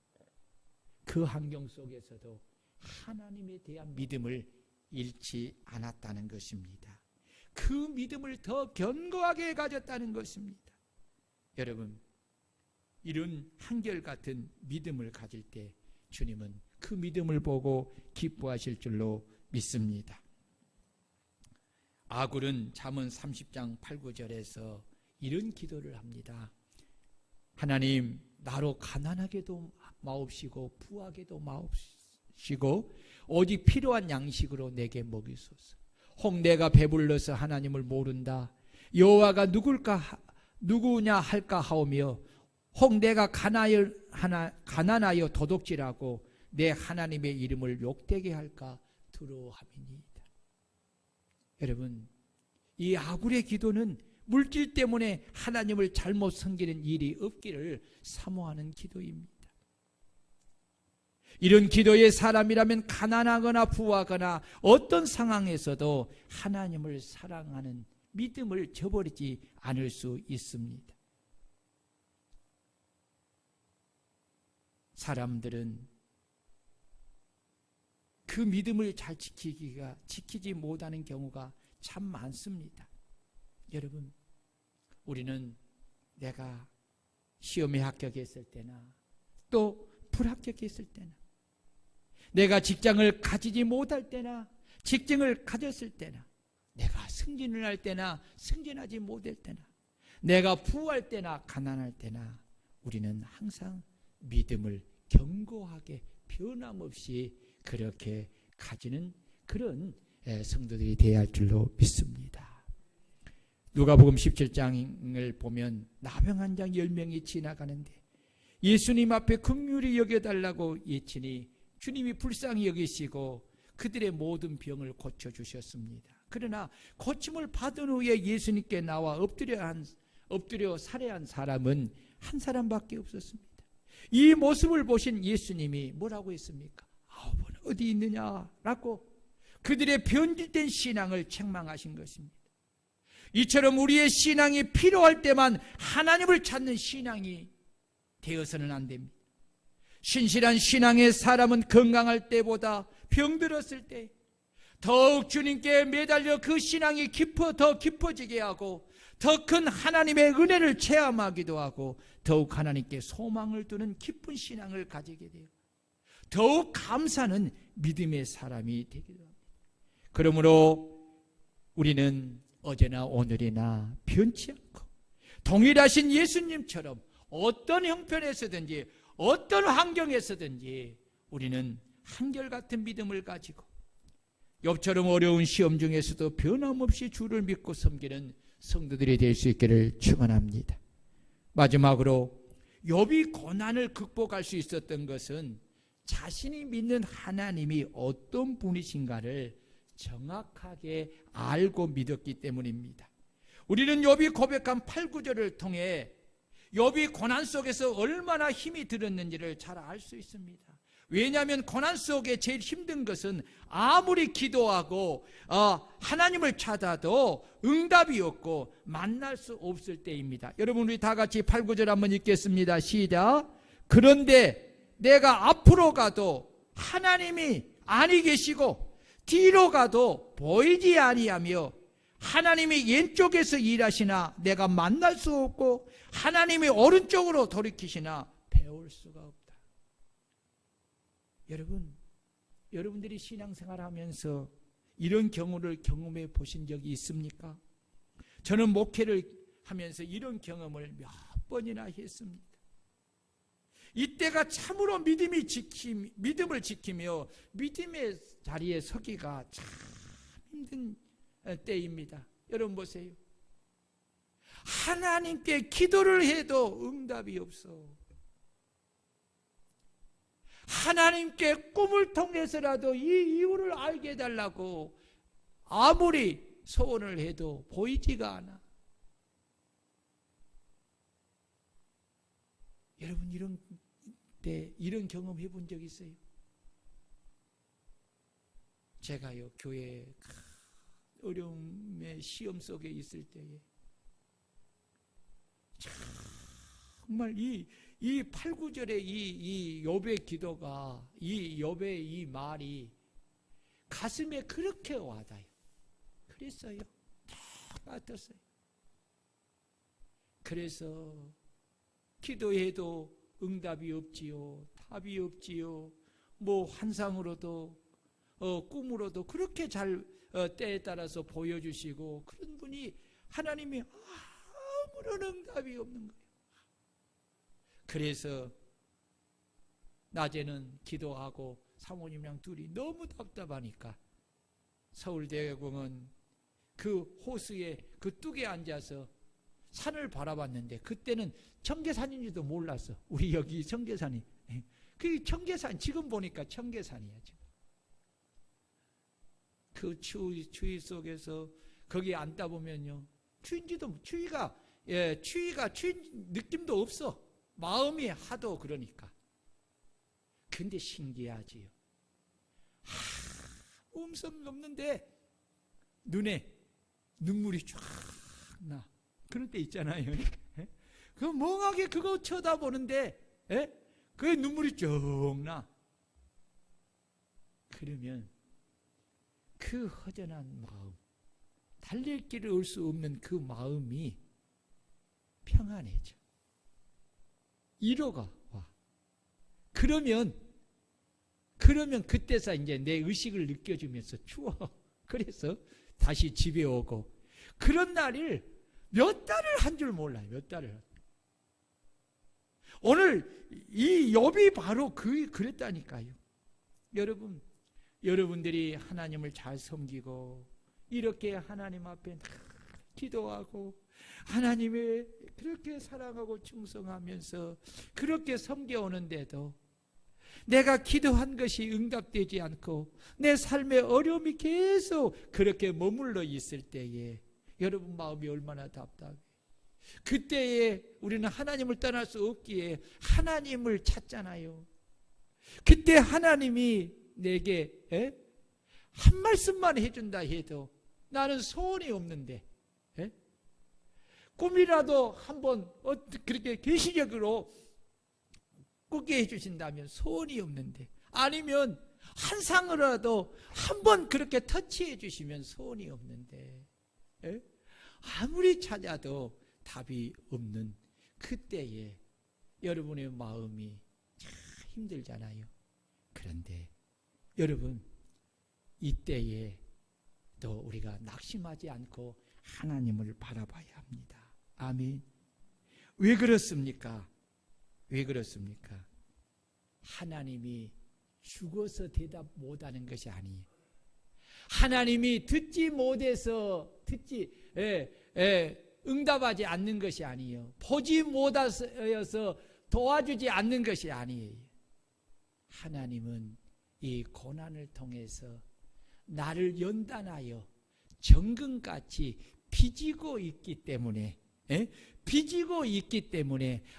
그 환경 속에서도 하나님에 대한 믿음을 잃지 않았다는 것입니다. 그 믿음을 더 견고하게 가졌다는 것입니다. 여러분, 이런 한결같은 믿음을 가질 때 주님은 그 믿음을 보고 기뻐하실 줄로 믿습니다. 아굴은 잠언 30장 8, 9절에서 이런 기도를 합니다. 하나님, 나로 가난하게도 마옵시고 부하게도 마옵시고 오직 필요한 양식으로 내게 먹이소서. 혹 내가 배불러서 하나님을 모른다. 여호와가 누구냐 할까 하오며 혹 내가 가난하여 도둑질하고 내 하나님의 이름을 욕되게 할까 두려워함이니이다. 여러분, 이 아굴의 기도는 물질 때문에 하나님을 잘못 섬기는 일이 없기를 사모하는 기도입니다. 이런 기도의 사람이라면 가난하거나 부하거나 어떤 상황에서도 하나님을 사랑하는 믿음을 저버리지 않을 수 있습니다. 사람들은 그 믿음을 잘 지키지 못하는 경우가 참 많습니다. 여러분, 우리는 내가 시험에 합격했을 때나 또 불합격했을 때나 내가 직장을 가지지 못할 때나 직장을 가졌을 때나 내가 승진을 할 때나 승진하지 못할 때나 내가 부할 때나 가난할 때나 우리는 항상 믿음을 견고하게 변함없이 그렇게 가지는 그런 성도들이 되어야 할 줄로 믿습니다. 누가복음 17장을 보면 나병 환자 10명이 지나가는데 예수님 앞에 긍휼히 여겨달라고 예치니 주님이 불쌍히 여기시고 그들의 모든 병을 고쳐주셨습니다. 그러나 고침을 받은 후에 예수님께 나와 엎드려 살해한 사람은 한 사람밖에 없었습니다. 이 모습을 보신 예수님이 뭐라고 했습니까? 아홉은 어디 있느냐라고 그들의 변질된 신앙을 책망하신 것입니다. 이처럼 우리의 신앙이 필요할 때만 하나님을 찾는 신앙이 되어서는 안 됩니다. 신실한 신앙의 사람은 건강할 때보다 병들었을 때 더욱 주님께 매달려 그 신앙이 더 깊어지게 하고 더 큰 하나님의 은혜를 체험하기도 하고 더욱 하나님께 소망을 두는 깊은 신앙을 가지게 돼요. 더욱 감사는 믿음의 사람이 되기도 합니다. 그러므로 우리는 어제나 오늘이나 변치 않고 동일하신 예수님처럼 어떤 형편에서든지 어떤 환경에서든지 우리는 한결같은 믿음을 가지고 욥처럼 어려운 시험 중에서도 변함없이 주를 믿고 섬기는 성도들이 될 수 있기를 축원합니다. 마지막으로 욥이 고난을 극복할 수 있었던 것은 자신이 믿는 하나님이 어떤 분이신가를 정확하게 알고 믿었기 때문입니다. 우리는 욥이 고백한 8, 9절을 통해 욥이 고난 속에서 얼마나 힘이 들었는지를 잘 알 수 있습니다. 왜냐하면 고난 속에 제일 힘든 것은 아무리 기도하고 하나님을 찾아도 응답이 없고 만날 수 없을 때입니다. 여러분, 우리 다 같이 8, 9절 한번 읽겠습니다. 시작. 그런데 내가 앞으로 가도 하나님이 아니 계시고 뒤로 가도 보이지 아니하며 하나님이 왼쪽에서 일하시나 내가 만날 수 없고 하나님이 오른쪽으로 돌이키시나 배울 수가 없다. 여러분들이 신앙생활하면서 이런 경우를 경험해 보신 적이 있습니까? 저는 목회를 하면서 이런 경험을 몇 번이나 했습니다. 이때가 참으로 믿음을 지키며 믿음의 자리에 서기가 참 힘든 때입니다. 여러분 보세요. 하나님께 기도를 해도 응답이 없어. 하나님께 꿈을 통해서라도 이 이유를 알게 해달라고 아무리 소원을 해도 보이지가 않아. 여러분, 이런 때 이런 경험 해본 적 있어요? 제가요, 교회 어려움의 시험 속에 있을 때에 정말 이 8, 9절의 이 욥의 기도가, 이 욥의 이 말이 가슴에 그렇게 와닿아요. 그랬어요. 똑같았어요. 그래서 기도해도 응답이 없지요. 답이 없지요. 뭐 환상으로도 꿈으로도 그렇게 잘 때에 따라서 보여주시고, 그런 분이 하나님이 아무런 응답이 없는 거예요. 그래서 낮에는 기도하고 사모님이랑 둘이 너무 답답하니까 서울대공원 그 호수에 그 뚝에 앉아서 산을 바라봤는데, 그때는 청계산인지도 몰랐어. 우리 여기 청계산이. 그 청계산, 지금 보니까 청계산이야. 지금. 그 추위 속에서 거기 앉다 보면요, 추위인지도, 추위가 느낌도 없어. 마음이 하도 그러니까. 근데 신기하지요. 음성 없는데 눈에 눈물이 쫙 나. 그럴 때 있잖아요. 그 멍하게 그거 쳐다보는데 그 눈물이 쭉 나. 그러면 그 허전한 마음, 달릴 길을 올 수 없는 그 마음이 평안해져. 위로가 와. 그러면 그때서 이제 내 의식을 느껴주면서 추워. 그래서 다시 집에 오고, 그런 날을 몇 달을 한 줄 몰라요. 몇 달을. 오늘 이 욥이 바로 그랬다니까요. 여러분들이 하나님을 잘 섬기고 이렇게 하나님 앞에 기도하고 하나님을 그렇게 사랑하고 충성하면서 그렇게 섬겨오는데도 내가 기도한 것이 응답되지 않고 내 삶의 어려움이 계속 그렇게 머물러 있을 때에 여러분 마음이 얼마나 답답해. 그때에 우리는 하나님을 떠날 수 없기에 하나님을 찾잖아요. 그때 하나님이 내게 한 말씀만 해준다 해도 나는 소원이 없는데, 꿈이라도 한번 그렇게 계시적으로 꾸게 해주신다면 소원이 없는데, 아니면 한 상으로라도 한번 그렇게 터치해 주시면 소원이 없는데, 아무리 찾아도 답이 없는 그때에 여러분의 마음이 참 힘들잖아요. 그런데 여러분, 이때에 또 우리가 낙심하지 않고 하나님을 바라봐야 합니다. 아멘. 왜 그렇습니까? 왜 그렇습니까? 하나님이 죽어서 대답 못하는 것이 아니에요. 하나님이 듣지 못해서 응답하지 않는 것이 아니에요. 보지 못하여서 도와주지 않는 것이 아니에요. 하나님은 이 고난을 통해서 나를 연단하여 정금같이 빚지고 있기 때문에,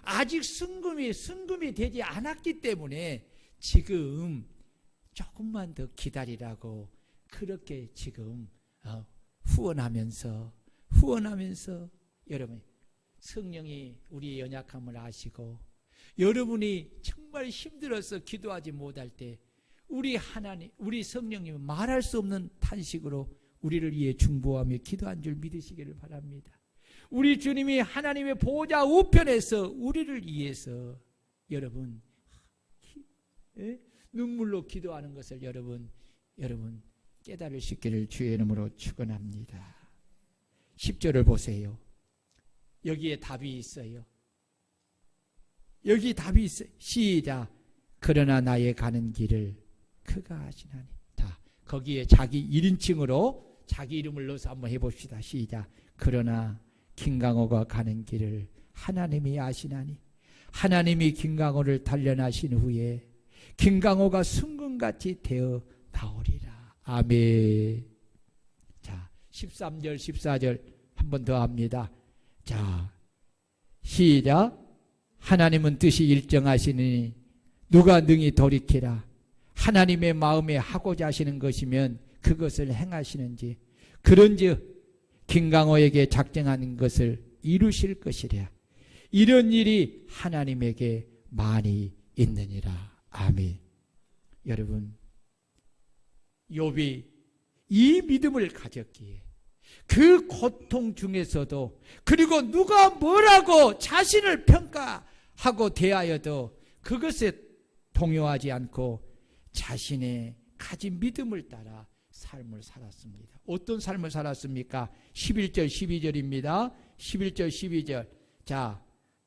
아직 순금이 되지 않았기 때문에 지금 조금만 더 기다리라고 그렇게 지금 후원하면서 여러분, 성령이 우리의 연약함을 아시고 여러분이 정말 힘들어서 기도하지 못할 때 우리 성령님은 말할 수 없는 탄식으로 우리를 위해 중보하며 기도한 줄 믿으시기를 바랍니다. 우리 주님이 하나님의 보좌 우편에서 우리를 위해서 여러분 눈물로 기도하는 것을 여러분 깨달을 수 있기를 주의 이름으로 축원합니다. 10절을 보세요. 여기에 답이 있어요. 여기 답이 있어요. 시작. 그러나 나의 가는 길을 그가 아시나니. 자, 거기에 자기 1인칭으로 자기 이름을 넣어서 한번 해봅시다. 시작. 그러나 김강호가 가는 길을 하나님이 아시나니. 하나님이 김강호를 단련하신 후에 김강호가 순금같이 되어 나오리라. 아멘. 자, 13절 14절 한 번 더 합니다. 자, 시작. 하나님은 뜻이 일정하시니 누가 능히 돌이키라. 하나님의 마음에 하고자 하시는 것이면 그것을 행하시는지, 그런즉 김강호에게 작정한 것을 이루실 것이랴. 이런 일이 하나님에게 많이 있느니라. 아멘. 여러분, 욥이 이 믿음을 가졌기에 그 고통 중에서도, 그리고 누가 뭐라고 자신을 평가하고 대하여도 그것에 동요하지 않고 자신의 가진 믿음을 따라 삶을 살았습니다. 어떤 삶을 살았습니까? 11절 12절입니다. 11절 12절. 자,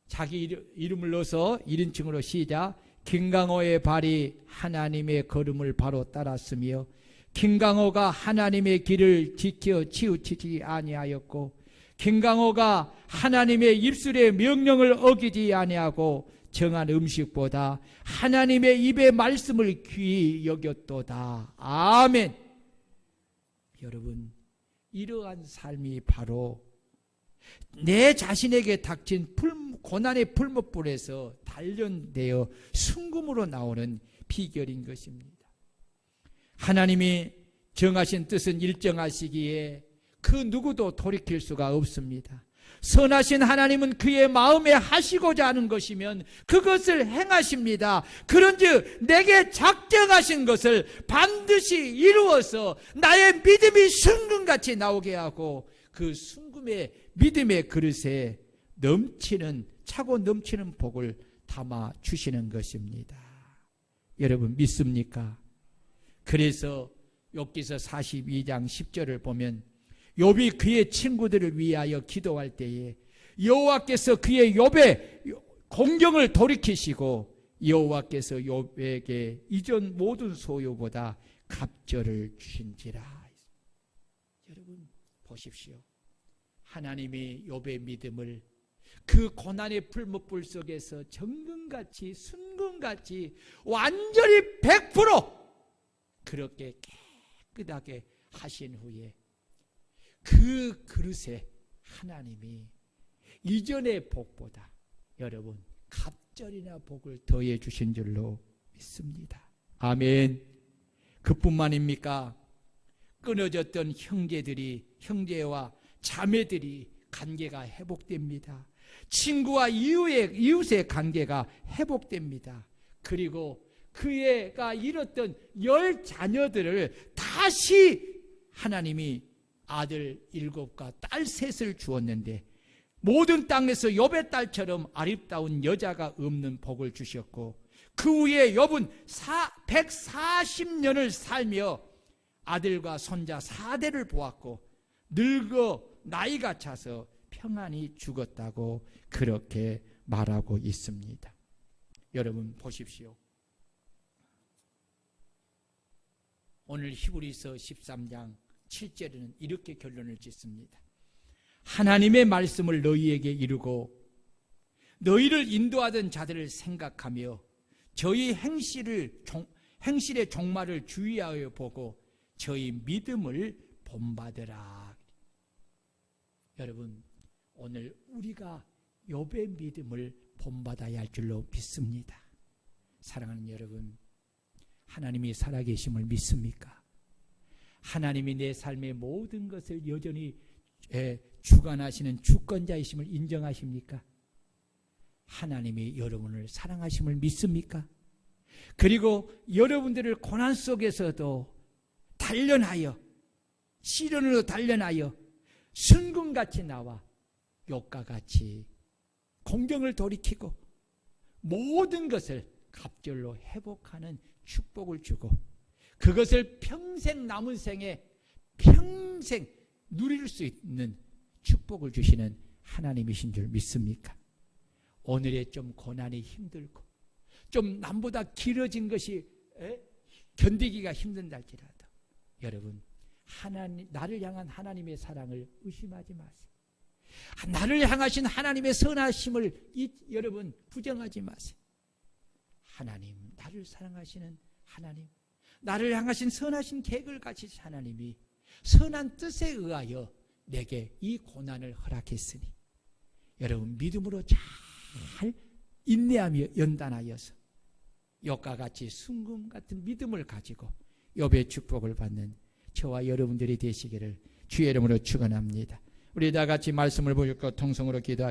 자기 이름을 넣어서 1인칭으로 시작. 김강호의 발이 하나님의 걸음을 바로 따랐으며 김강호가 하나님의 길을 지켜 치우치지 아니하였고 김강호가 하나님의 입술의 명령을 어기지 아니하고 정한 음식보다 하나님의 입의 말씀을 귀히 여겼도다. 아멘. 여러분, 이러한 삶이 바로 내 자신에게 닥친 고난의 풀무불에서 단련되어 순금으로 나오는 비결인 것입니다. 하나님이 정하신 뜻은 일정하시기에 그 누구도 돌이킬 수가 없습니다. 선하신 하나님은 그의 마음에 하시고자 하는 것이면 그것을 행하십니다. 그런즉 내게 작정하신 것을 반드시 이루어서 나의 믿음이 순금같이 나오게 하고 그 순금의 믿음의 그릇에 차고 넘치는 복을 담아 주시는 것입니다. 여러분 믿습니까? 그래서 욥기서 42장 10절을 보면 욥이 그의 친구들을 위하여 기도할 때에 여호와께서 그의 욥의 공경을 돌이키시고 여호와께서 욥에게 이전 모든 소유보다 갑절을 주신지라. 여러분 보십시오. 하나님이 욥의 믿음을 그 고난의 풀무불 속에서 정금같이 순금같이 완전히 100% 그렇게 깨끗하게 하신 후에 그 그릇에 하나님이 이전의 복보다 여러분 갑절이나 복을 더해 주신 줄로 믿습니다. 아멘. 그뿐만입니까? 끊어졌던 형제와 자매들이 관계가 회복됩니다. 친구와 이웃의 관계가 회복됩니다. 그리고 그가 잃었던 10 자녀들을 다시 하나님이 아들 7과 딸 3을 주었는데 모든 땅에서 욥의 딸처럼 아름다운 여자가 없는 복을 주셨고 그 후에 욥은 140년을 살며 아들과 손자 4대를 보았고 늙어 나이가 차서 평안히 죽었다고 그렇게 말하고 있습니다. 여러분 보십시오. 오늘 히브리서 13장 7절에는 이렇게 결론을 짓습니다. 하나님의 말씀을 너희에게 이루고 너희를 인도하던 자들을 생각하며 저희 행실의 종말을 주의하여 보고 저희 믿음을 본받으라. 여러분 오늘 우리가 욥의 믿음을 본받아야 할 줄로 믿습니다. 사랑하는 여러분, 하나님이 살아계심을 믿습니까? 하나님이 내 삶의 모든 것을 여전히 주관하시는 주권자이심을 인정하십니까? 하나님이 여러분을 사랑하심을 믿습니까? 그리고 여러분들을 고난 속에서도 단련하여 시련으로 단련하여 순금같이 나와 욥과 같이 공경을 돌이키고 모든 것을 갑절로 회복하는 축복을 주고 그것을 평생 남은 생에 평생 누릴 수 있는 축복을 주시는 하나님이신 줄 믿습니까? 오늘의 좀 고난이 힘들고 좀 남보다 길어진 것이 견디기가 힘든달지라도 여러분 나를 향한 하나님의 사랑을 의심하지 마세요. 나를 향하신 하나님의 선하심을 여러분 부정하지 마세요. 하나님, 나를 사랑하시는 하나님, 나를 향하신 선하신 계획을 가지신 하나님이 선한 뜻에 의하여 내게 이 고난을 허락했으니 여러분 믿음으로 잘 인내하며 연단하여서 욥과 같이 순금 같은 믿음을 가지고 욥의 축복을 받는 저와 여러분들이 되시기를 주의 이름으로 축원합니다. 우리 다 같이 말씀을 보고 통성으로 기도하시겠습니다.